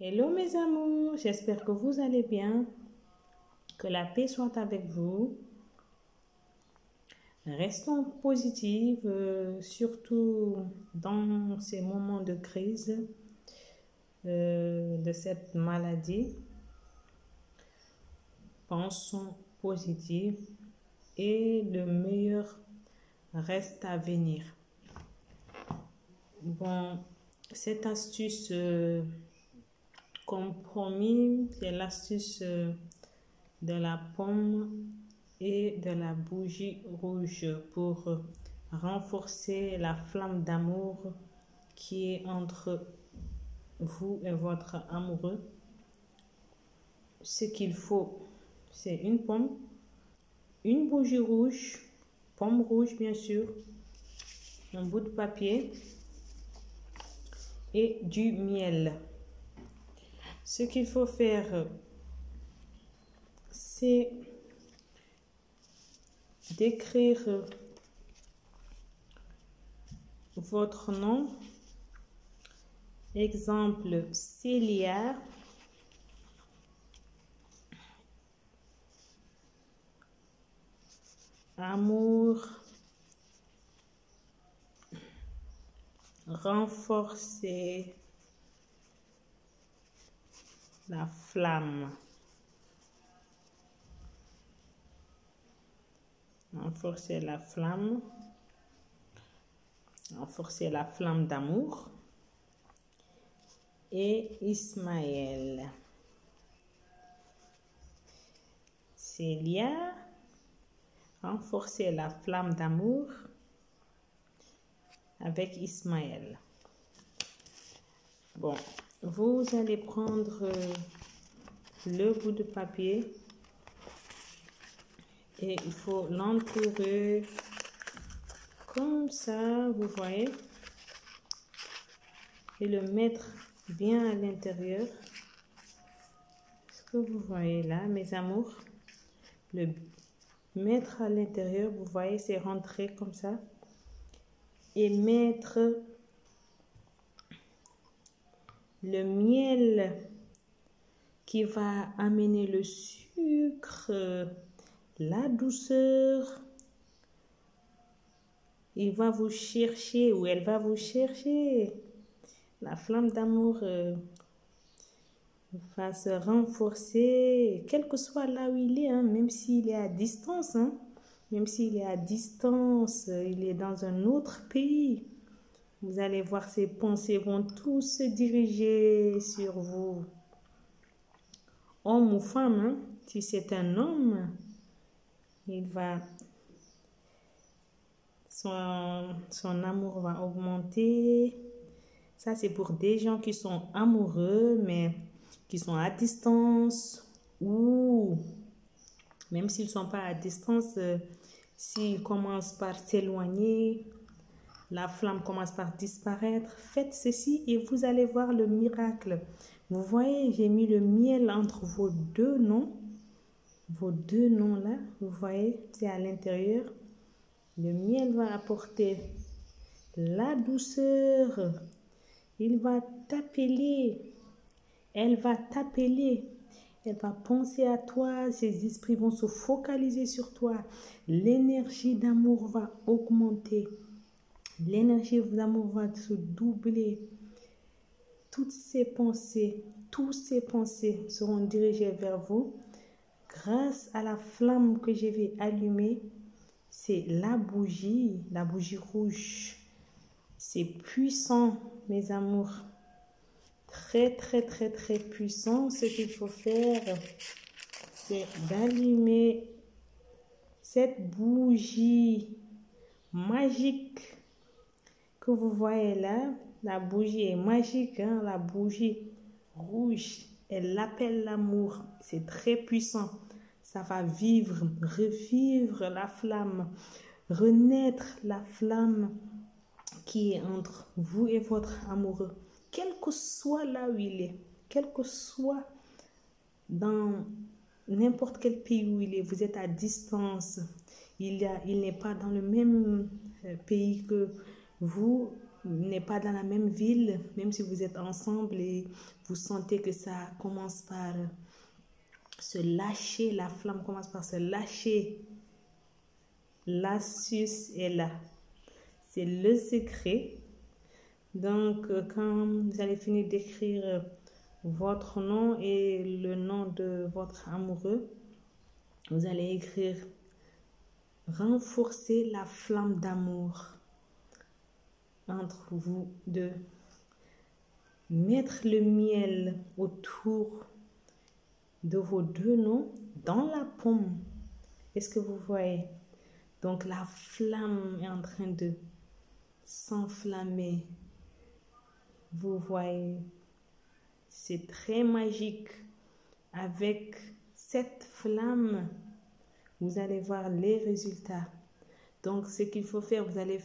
Hello mes amours, j'espère que vous allez bien, que la paix soit avec vous. Restons positives, surtout dans ces moments de crise de cette maladie. Pensons positif et le meilleur reste à venir. Bon, cette astuce, comme promis, c'est l'astuce de la pomme et de la bougie rouge pour renforcer la flamme d'amour qui est entre vous et votre amoureux. Ce qu'il faut, c'est une pomme, une bougie rouge, pomme rouge bien sûr, un bout de papier et du miel. Ce qu'il faut faire, c'est d'écrire votre nom. Exemple, Célia. Amour. Renforcer la flamme. Renforcer la flamme. Renforcer la flamme d'amour. Et Ismaël. Célia. Renforcer la flamme d'amour avec Ismaël. Bon, vous allez prendre le bout de papier et il faut l'entourer comme ça, vous voyez, et le mettre bien à l'intérieur. Ce que vous voyez là, mes amours, le mettre à l'intérieur, vous voyez, c'est rentré comme ça, et mettre le miel qui va amener le sucre, la douceur. Il va vous chercher, ou elle va vous chercher. La flamme d'amour va se renforcer, quel que soit là où il est, hein, même s'il est à distance, hein, même s'il est à distance, il est dans un autre pays. Vous allez voir, ses pensées vont tous se diriger sur vous. Homme ou femme, hein, si c'est un homme, il va, son amour va augmenter. Ça, c'est pour des gens qui sont amoureux, mais qui sont à distance, ou même s'ils ne sont pas à distance, s'ils commencent par s'éloigner, la flamme commence par disparaître. Faites ceci et vous allez voir le miracle. Vous voyez, j'ai mis le miel entre vos deux noms. Vos deux noms là, vous voyez, c'est à l'intérieur. Le miel va apporter la douceur. Il va t'appeler. Elle va t'appeler. Elle va penser à toi. Ses esprits vont se focaliser sur toi. L'énergie d'amour va augmenter. L'énergie d'amour va se doubler. Toutes ces pensées, seront dirigées vers vous grâce à la flamme que je vais allumer. C'est la bougie rouge. C'est puissant, mes amours. Très, très, très, très puissant. Ce qu'il faut faire, c'est d'allumer cette bougie magique que vous voyez là. La bougie est magique, hein? La bougie rouge, elle appelle l'amour. C'est très puissant. Ça va vivre, revivre la flamme, renaître la flamme qui est entre vous et votre amoureux. Quel que soit là où il est, quel que soit dans n'importe quel pays où il est, vous êtes à distance, il n'est pas dans le même pays que vous, n'est pas dans la même ville, même si vous êtes ensemble et vous sentez que ça commence par se lâcher, la flamme commence par se lâcher, l'astuce est là. C'est le secret. Donc, quand vous allez finir d'écrire votre nom et le nom de votre amoureux, vous allez écrire « Renforcer la flamme d'amour entre vous deux. Mettre le miel autour de vos deux noms dans la paume. » Est-ce que vous voyez? Donc, la flamme est en train de s'enflammer. Vous voyez, c'est très magique. Avec cette flamme, vous allez voir les résultats. Donc, ce qu'il faut faire, vous allez,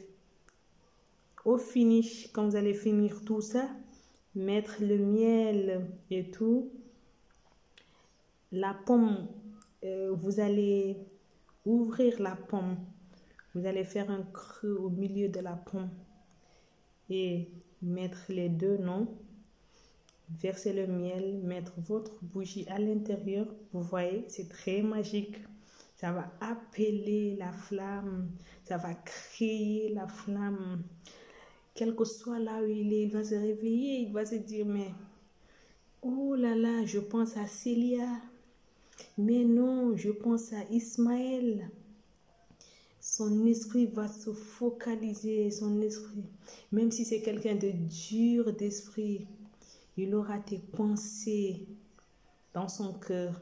au finish, quand vous allez finir tout ça, mettre le miel et tout. La pomme, vous allez ouvrir la pomme. Vous allez faire un creux au milieu de la pomme et mettre les deux noms. Verser le miel, mettre votre bougie à l'intérieur. Vous voyez, c'est très magique. Ça va appeler la flamme. Ça va créer la flamme. Quel que soit là où il va se réveiller. Il va se dire, mais oh là là, je pense à Célia. Mais non, je pense à Ismaël. Son esprit va se focaliser, son esprit. Même si c'est quelqu'un de dur d'esprit, il aura tes pensées dans son cœur.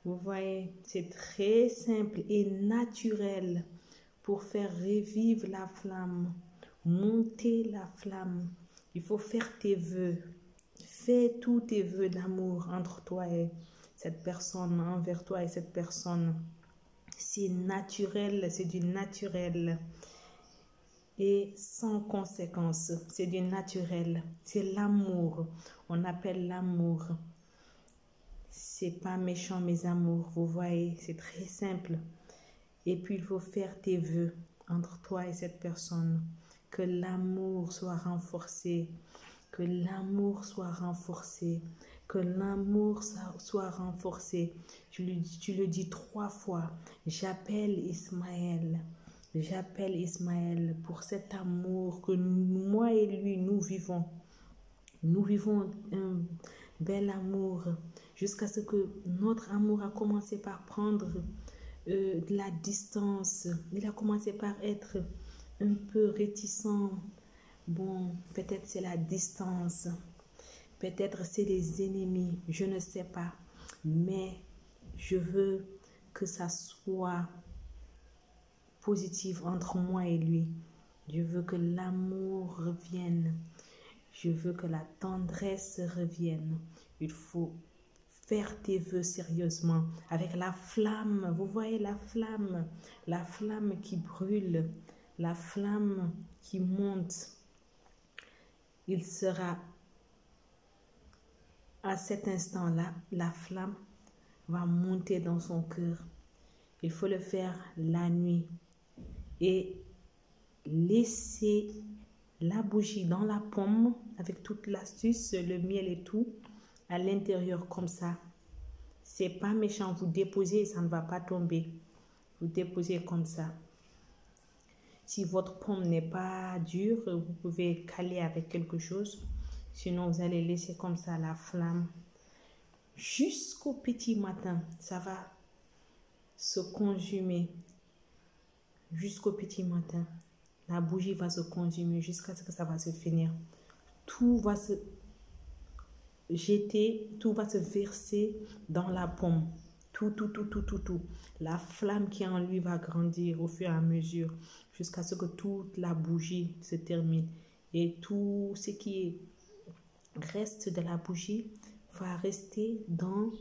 Vous voyez, c'est très simple et naturel pour faire revivre la flamme, monter la flamme. Il faut faire tes vœux. Fais tous tes vœux d'amour entre toi et cette personne, envers toi et cette personne. C'est naturel, c'est du naturel. Et sans conséquence, c'est du naturel. C'est l'amour. On appelle l'amour. C'est pas méchant, mes amours. Vous voyez, c'est très simple. Et puis, il faut faire tes vœux entre toi et cette personne. Que l'amour soit renforcé. Que l'amour soit renforcé. Que l'amour soit renforcé. Tu le dis 3 fois. J'appelle Ismaël. J'appelle Ismaël pour cet amour que moi et lui, nous vivons. Nous vivons un bel amour jusqu'à ce que notre amour a commencé par prendre de la distance. Il a commencé par être un peu réticent. Bon, peut-être c'est la distance. Peut-être c'est les ennemis. Je ne sais pas. Mais je veux que ça soit positive entre moi et lui. Je veux que l'amour revienne. Je veux que la tendresse revienne. Il faut faire tes vœux sérieusement avec la flamme. Vous voyez la flamme qui brûle, la flamme qui monte. Il sera à cet instant-là, la flamme va monter dans son cœur. Il faut le faire la nuit. Et laisser la bougie dans la pomme avec toute l'astuce, le miel et tout, à l'intérieur comme ça. C'est pas méchant, vous déposez et ça ne va pas tomber. Vous déposez comme ça. Si votre pomme n'est pas dure, vous pouvez caler avec quelque chose. Sinon, vous allez laisser comme ça la flamme jusqu'au petit matin. Ça va se consumer. Jusqu'au petit matin, la bougie va se consumer jusqu'à ce que ça va se finir. Tout va se jeter, tout va se verser dans la pomme. Tout. La flamme qui en lui va grandir au fur et à mesure jusqu'à ce que toute la bougie se termine. Et tout ce qui reste de la bougie va rester dans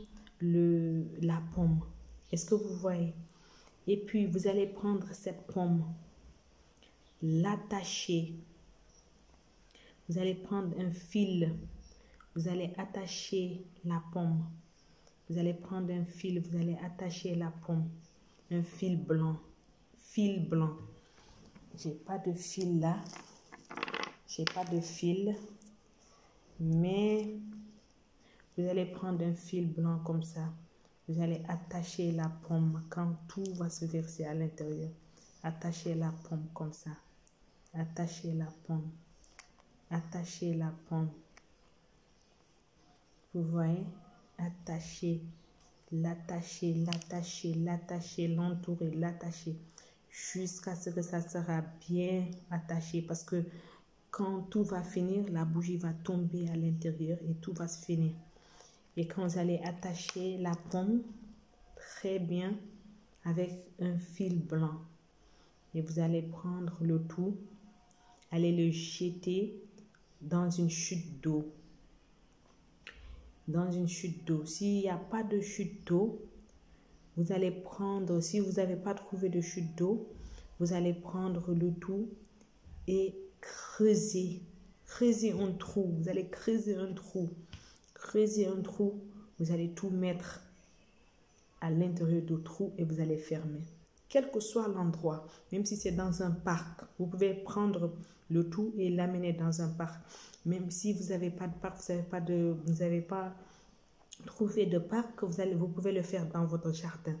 la pomme. Est-ce que vous voyez? Et puis, vous allez prendre cette pomme, l'attacher. Vous allez prendre un fil. Vous allez attacher la pomme. Vous allez prendre un fil. Vous allez attacher la pomme. Un fil blanc. Fil blanc. J'ai pas de fil là. J'ai pas de fil, mais vous allez prendre un fil blanc comme ça. Vous allez attacher la pomme quand tout va se verser à l'intérieur. Attachez la pomme comme ça. Attachez la pomme. Attachez la pomme. Vous voyez? Attachez, l'attacher, l'attacher, l'attacher, l'entourer, l'attacher. Jusqu'à ce que ça sera bien attaché. Parce que quand tout va finir, la bougie va tomber à l'intérieur et tout va se finir. Et quand vous allez attacher la pomme, très bien, avec un fil blanc. Et vous allez prendre le tout, allez le jeter dans une chute d'eau. Dans une chute d'eau. S'il n'y a pas de chute d'eau, vous allez prendre, si vous n'avez pas trouvé de chute d'eau, vous allez prendre le tout et creuser. Creuser un trou. Vous allez creuser un trou. Creuser un trou. Vous allez tout mettre à l'intérieur du trou et vous allez fermer. Quel que soit l'endroit, même si c'est dans un parc, vous pouvez prendre le tout et l'amener dans un parc. Même si vous n'avez pas de parc, vous n'avez pas trouvé de parc, vous pouvez le faire dans votre jardin.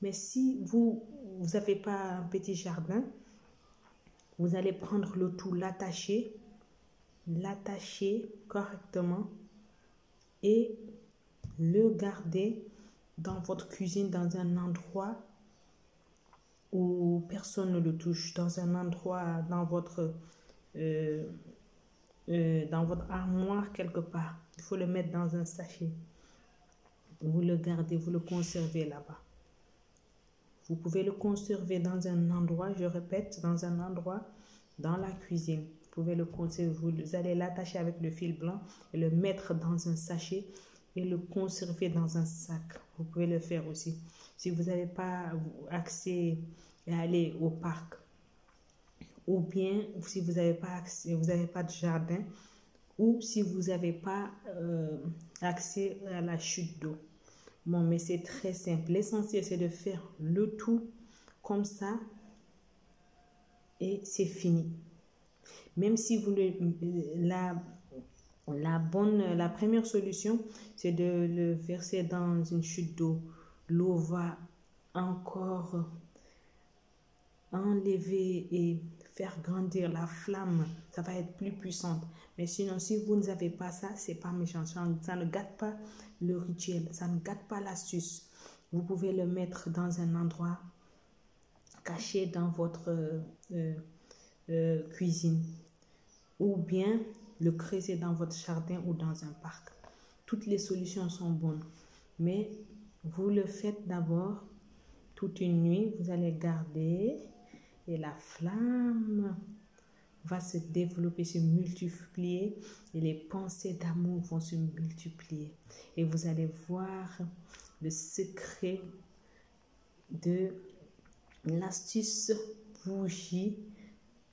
Mais si vous n'avez pas un petit jardin, vous allez prendre le tout, l'attacher correctement et le garder dans votre cuisine, dans un endroit où personne ne le touche, dans un endroit, dans votre armoire quelque part. Il faut le mettre dans un sachet. Vous le gardez, vous le conservez là-bas. Vous pouvez le conserver dans un endroit, je répète, dans un endroit dans la cuisine. Vous pouvez le conserver, vous allez l'attacher avec le fil blanc et le mettre dans un sachet et le conserver dans un sac. Vous pouvez le faire aussi. Si vous n'avez pas accès à aller au parc, ou bien si vous n'avez pas accès, vous n'avez pas de jardin, ou si vous n'avez pas accès à la chute d'eau. Bon, mais c'est très simple. L'essentiel, c'est de faire le tout comme ça et c'est fini. Même si vous la première solution, c'est de le verser dans une chute d'eau. L'eau va encore enlever et faire grandir la flamme. Ça va être plus puissante. Mais sinon, si vous n'avez pas ça, c'est pas méchant. Ça ne gâte pas le rituel. Ça ne gâte pas l'astuce. Vous pouvez le mettre dans un endroit caché dans votre cuisine. Ou bien le creuser dans votre jardin ou dans un parc. Toutes les solutions sont bonnes. Mais vous le faites d'abord toute une nuit. Vous allez garder et la flamme va se développer, se multiplier et les pensées d'amour vont se multiplier. Et vous allez voir le secret de l'astuce bougie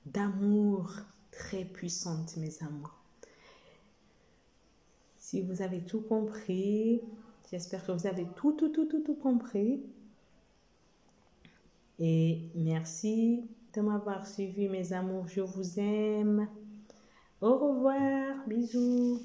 d'amour très puissante, mes amours. Si vous avez tout compris, j'espère que vous avez tout compris. Et merci de m'avoir suivi, mes amours. Je vous aime. Au revoir. Bisous.